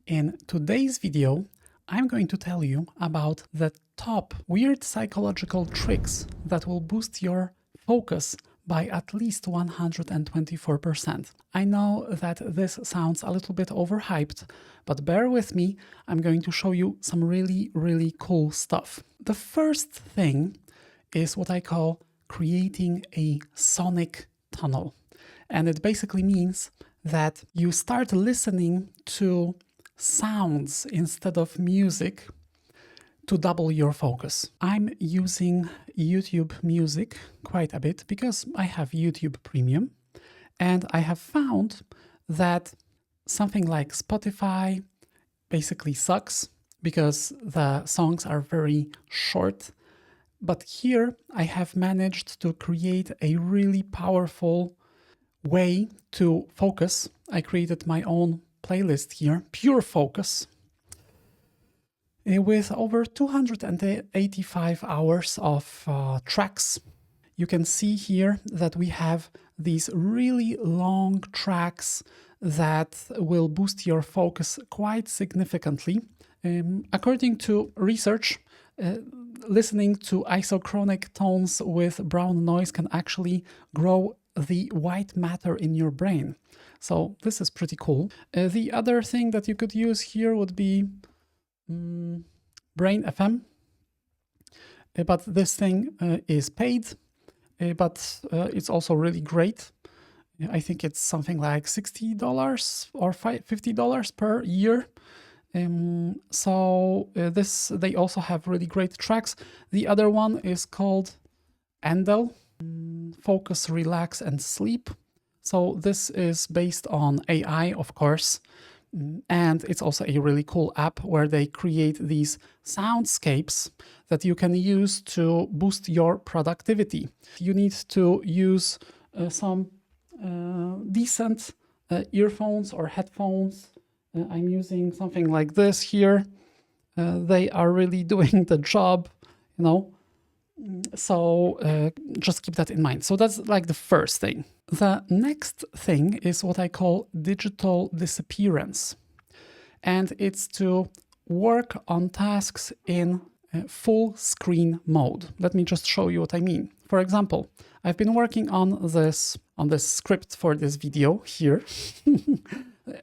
In today's video, I'm going to tell you about the top weird psychological tricks that will boost your focus by at least 124%. I know that this sounds a little bit overhyped, but bear with me, I'm going to show you some really cool stuff. The first thing is what I call creating a sonic tunnel. And it basically means that you start listening to sounds instead of music to double your focus. I'm using YouTube Music quite a bit because I have YouTube Premium, and I have found that something like Spotify basically sucks because the songs are very short. But here I have managed to create a really powerful way to focus. I created my own playlist here, Pure Focus, with over 285 hours of tracks. You can see here that we have these really long tracks that will boost your focus quite significantly. According to research, listening to isochronic tones with brown noise can actually grow the white matter in your brain. So this is pretty cool. The other thing that you could use here would be Brain FM. But this thing is paid, but it's also really great. I think it's something like $60 or $50 per year. They also have really great tracks. The other one is called Endel, Focus, Relax and Sleep. So this is based on AI, of course, and it's also a really cool app where they create these soundscapes that you can use to boost your productivity. You need to use some decent earphones or headphones. I'm using something like this here. They are really doing the job, you know. So just keep that in mind. So that's like the first thing. The next thing is what I call digital disappearance. And it's to work on tasks in full screen mode. Let me just show you what I mean. For example, I've been working on this script for this video here.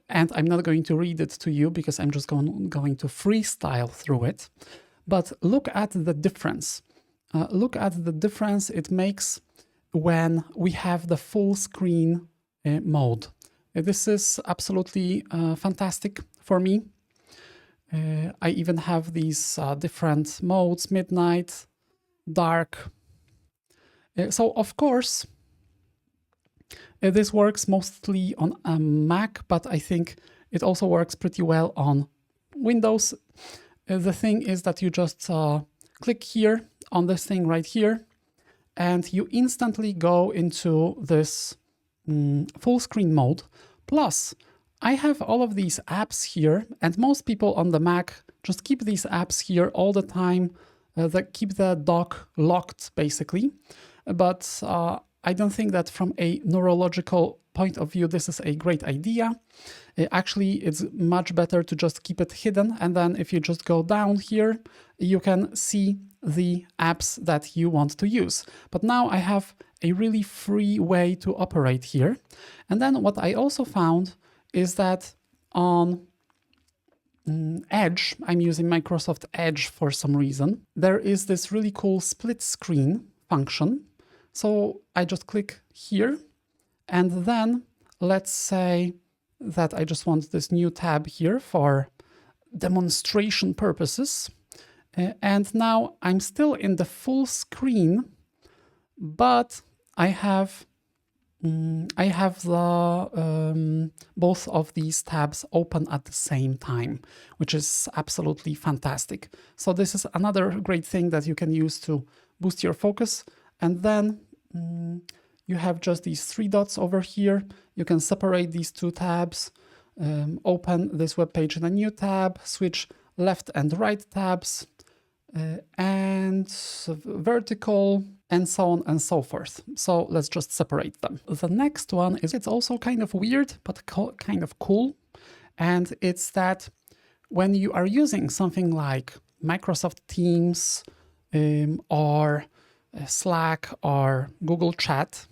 And I'm not going to read it to you because I'm just going to freestyle through it. But look at the difference. Look at the difference it makes when we have the full screen mode. This is absolutely fantastic for me. I even have these different modes: midnight, dark. So of course, this works mostly on a Mac, but I think it also works pretty well on Windows. The thing is that you just click here on this thing right here, and you instantly go into this full screen mode. Plus, I have all of these apps here, and most people on the Mac just keep these apps here all the time, that keep the dock locked basically. But I don't think that from a neurological point of view, this is a great idea. Actually, it's much better to just keep it hidden. And then if you just go down here, you can see the apps that you want to use. But now I have a really free way to operate here. And then what I also found is that on Edge, I'm using Microsoft Edge for some reason, there is this really cool split screen function. So I just click here, and then let's say that I just want this new tab here for demonstration purposes. And now I'm still in the full screen, but I have the both of these tabs open at the same time, which is absolutely fantastic. So this is another great thing that you can use to boost your focus. And then you have just these three dots over here. You can separate these two tabs, open this web page in a new tab, switch left and right tabs, and vertical, and so on and so forth. So let's just separate them. The next one is, it's also kind of weird, but kind of cool. And it's that when you are using something like Microsoft Teams or Slack or Google Chat,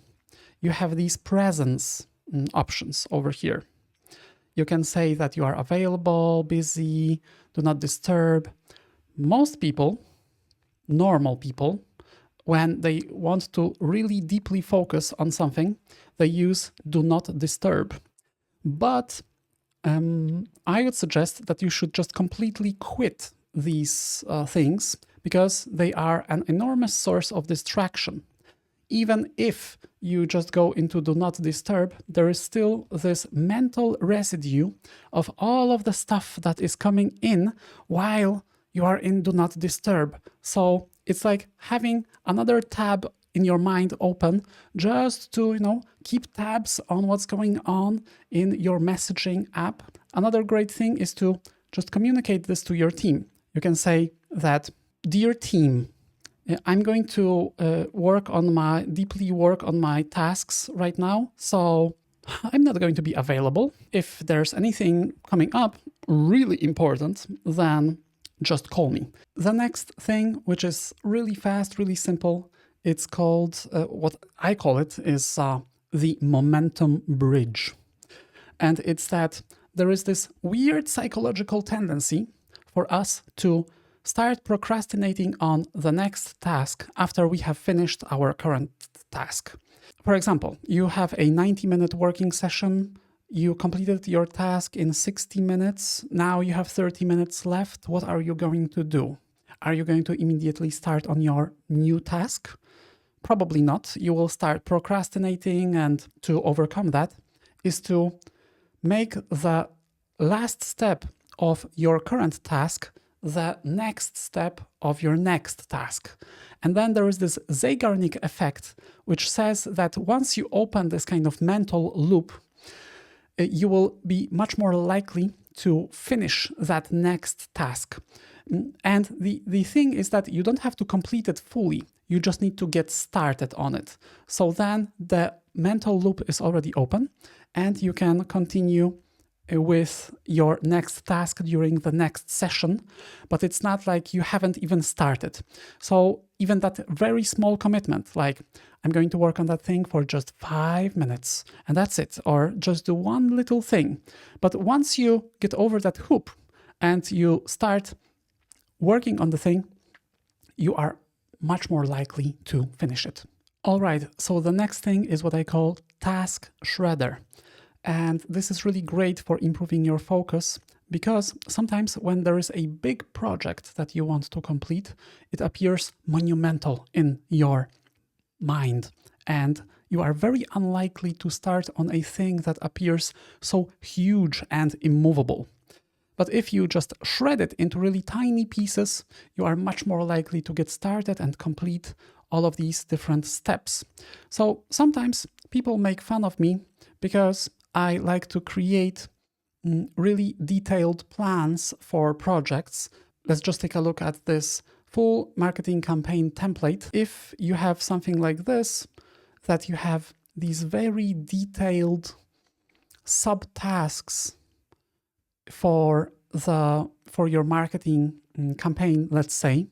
you have these presence options over here. You can say that you are available, busy, do not disturb. Most people, normal people, when they want to really deeply focus on something, they use do not disturb. But I would suggest that you should just completely quit these things because they are an enormous source of distraction. Even if you just go into do not disturb, there is still this mental residue of all of the stuff that is coming in while you are in do not disturb. So it's like having another tab in your mind open just to, keep tabs on what's going on in your messaging app. Another great thing is to just communicate this to your team. You can say that, dear team, I'm going to deeply work on my tasks right now, so I'm not going to be available. If there's anything coming up really important, then just call me. The next thing, which is really fast, really simple, it's called, what I call it is the momentum bridge. And it's that there is this weird psychological tendency for us to start procrastinating on the next task after we have finished our current task. For example, you have a 90-minute working session. You completed your task in 60 minutes. Now you have 30 minutes left. What are you going to do? Are you going to immediately start on your new task? Probably not. You will start procrastinating, and to overcome that is to make the last step of your current task the next step of your next task. And then there is this Zeigarnik effect, which says that once you open this kind of mental loop, you will be much more likely to finish that next task. And the thing is that you don't have to complete it fully. You just need to get started on it. So then the mental loop is already open and you can continue with your next task during the next session, but it's not like you haven't even started. So even that very small commitment, like I'm going to work on that thing for just 5 minutes and that's it, or just do one little thing. But once you get over that hoop and you start working on the thing, you are much more likely to finish it. All right, so the next thing is what I call task shredder. And this is really great for improving your focus because sometimes when there is a big project that you want to complete, it appears monumental in your mind. And you are very unlikely to start on a thing that appears so huge and immovable. But if you just shred it into really tiny pieces, you are much more likely to get started and complete all of these different steps. So sometimes people make fun of me because I like to create really detailed plans for projects. Let's just take a look at this full marketing campaign template. If you have something like this, that you have these very detailed subtasks for your marketing campaign, let's say,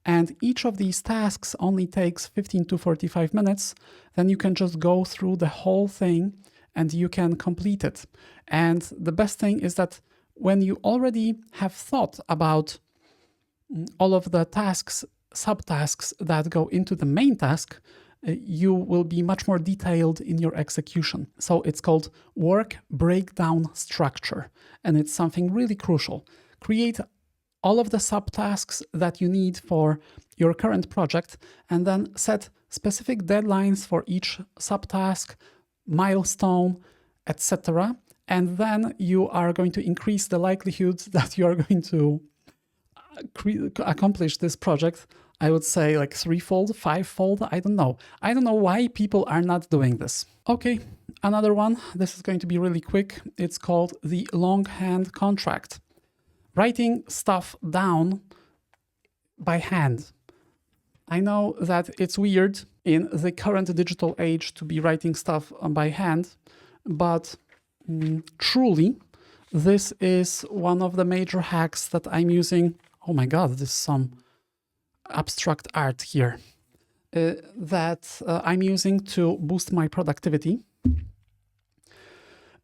and each of these tasks only takes 15 to 45 minutes, then you can just go through the whole thing and you can complete it. And the best thing is that when you already have thought about all of the tasks, subtasks that go into the main task, you will be much more detailed in your execution. So it's called work breakdown structure, and it's something really crucial. Create all of the subtasks that you need for your current project, and then set specific deadlines for each subtask, milestone, etc. And then you are going to increase the likelihood that you are going to accomplish this project. I would say like 3-fold, 5-fold, I don't know. I don't know why people are not doing this. Okay, another one. This is going to be really quick. It's called the longhand contract. Writing stuff down by hand. I know that it's weird in the current digital age to be writing stuff by hand, but truly, this is one of the major hacks that I'm using. Oh my God, this is some abstract art here that I'm using to boost my productivity.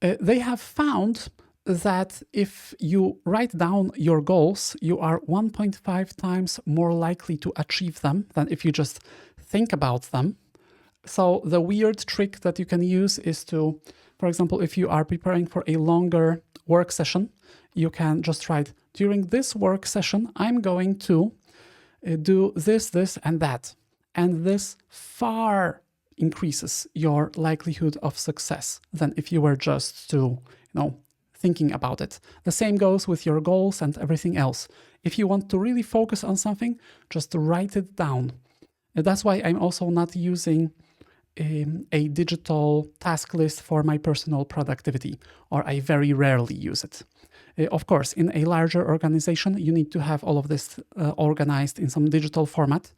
They have found that if you write down your goals, you are 1.5 times more likely to achieve them than if you just think about them. So the weird trick that you can use is to, for example, if you are preparing for a longer work session, you can just write, during this work session, I'm going to do this, this, and that. And this far increases your likelihood of success than if you were just to, thinking about it. The same goes with your goals and everything else. If you want to really focus on something, just write it down. That's why I'm also not using a digital task list for my personal productivity, or I very rarely use it. Of course, in a larger organization, you need to have all of this organized in some digital format.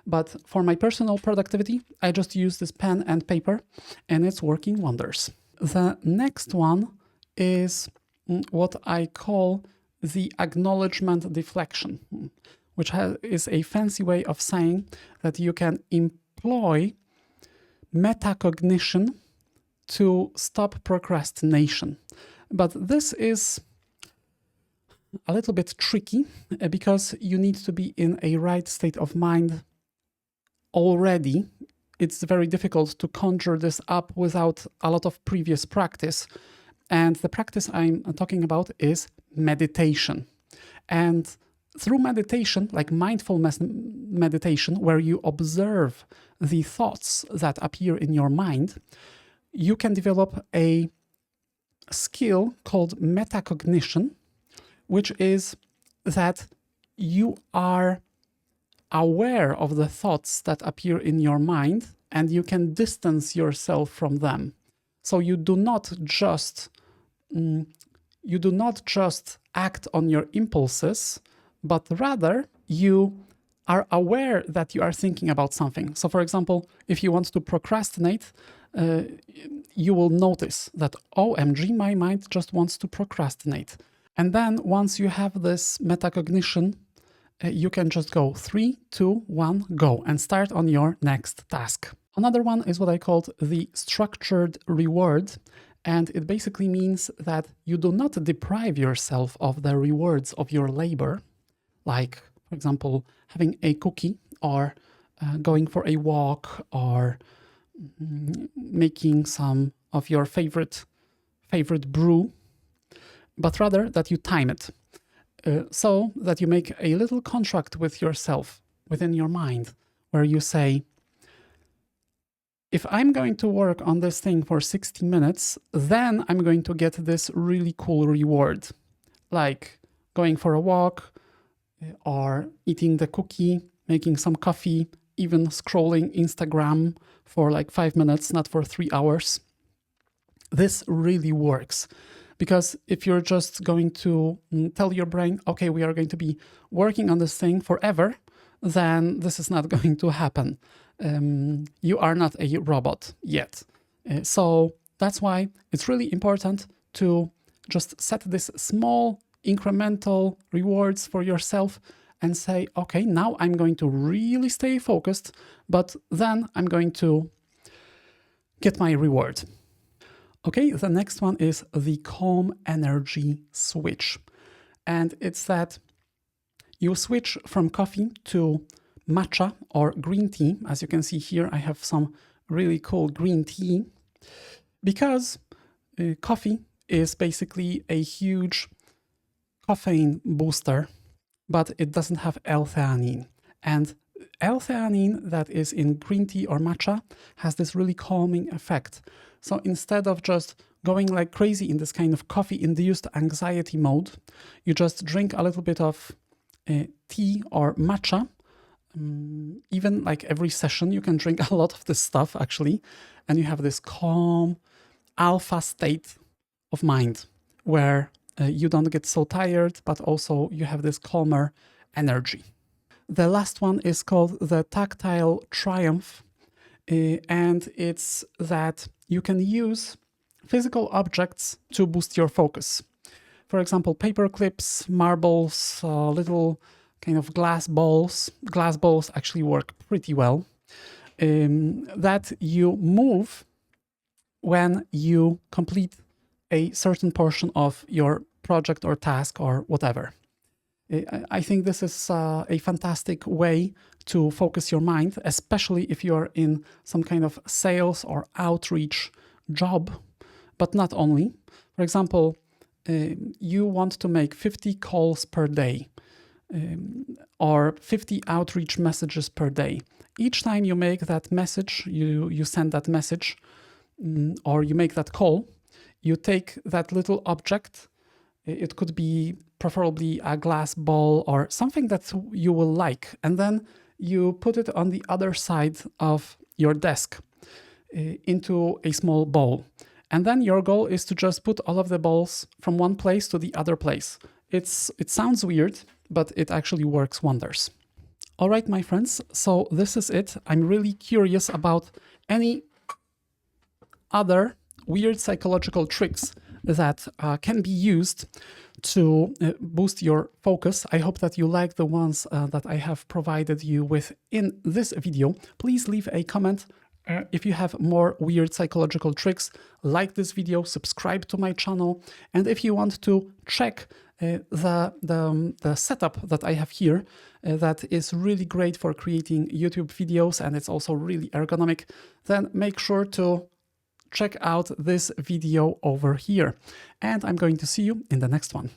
But for my personal productivity, I just use this pen and paper, and it's working wonders. The next one is what I call the acknowledgement deflection, which is a fancy way of saying that you can employ metacognition to stop procrastination. But this is a little bit tricky because you need to be in a right state of mind already. It's very difficult to conjure this up without a lot of previous practice. And the practice I'm talking about is meditation. And through meditation, like mindfulness meditation, where you observe the thoughts that appear in your mind, you can develop a skill called metacognition, which is that you are aware of the thoughts that appear in your mind and you can distance yourself from them. So you do not just act on your impulses, but rather you are aware that you are thinking about something. So for example, if you want to procrastinate, you will notice that, OMG, my mind just wants to procrastinate. And then once you have this metacognition, you can just go 3, 2, 1, go, and start on your next task. Another one is what I called the structured reward. And it basically means that you do not deprive yourself of the rewards of your labor, like, for example, having a cookie or going for a walk or making some of your favorite brew, but rather that you time it so that you make a little contract with yourself within your mind where you say, if I'm going to work on this thing for 60 minutes, then I'm going to get this really cool reward, like going for a walk or eating the cookie, making some coffee, even scrolling Instagram for like 5 minutes, not for 3 hours. This really works because if you're just going to tell your brain, okay, we are going to be working on this thing forever, then this is not going to happen. You are not a robot yet. So that's why it's really important to just set this small incremental rewards for yourself and say, okay, now I'm going to really stay focused, but then I'm going to get my reward. Okay, the next one is the calm energy switch. And it's that you switch from coffee to matcha or green tea. As you can see here, I have some really cool green tea because coffee is basically a huge caffeine booster, but it doesn't have L-theanine. And L-theanine that is in green tea or matcha has this really calming effect. So instead of just going like crazy in this kind of coffee-induced anxiety mode, you just drink a little bit of tea or matcha. Even like every session, you can drink a lot of this stuff actually, and you have this calm alpha state of mind where you don't get so tired, but also you have this calmer energy. The last one is called the tactile triumph, and it's that you can use physical objects to boost your focus. For example, paper clips, marbles, little kind of glass balls. Glass balls actually work pretty well. That you move when you complete a certain portion of your project or task or whatever. I think this is a fantastic way to focus your mind, especially if you're in some kind of sales or outreach job, but not only. For example, you want to make 50 calls per day or 50 outreach messages per day. Each time you make that message, you send that message or you make that call, you take that little object. It could be preferably a glass ball or something that you will like, and then you put it on the other side of your desk into a small bowl. And then your goal is to just put all of the balls from one place to the other place. It sounds weird, but it actually works wonders. All right, my friends, so this is it. I'm really curious about any other weird psychological tricks that can be used to boost your focus. I hope that you like the ones that I have provided you with in this video. Please leave a comment if you have more weird psychological tricks. Like this video, subscribe to my channel, and if you want to check the setup that I have here, that is really great for creating YouTube videos, and it's also really ergonomic, then make sure to check out this video over here. And I'm going to see you in the next one.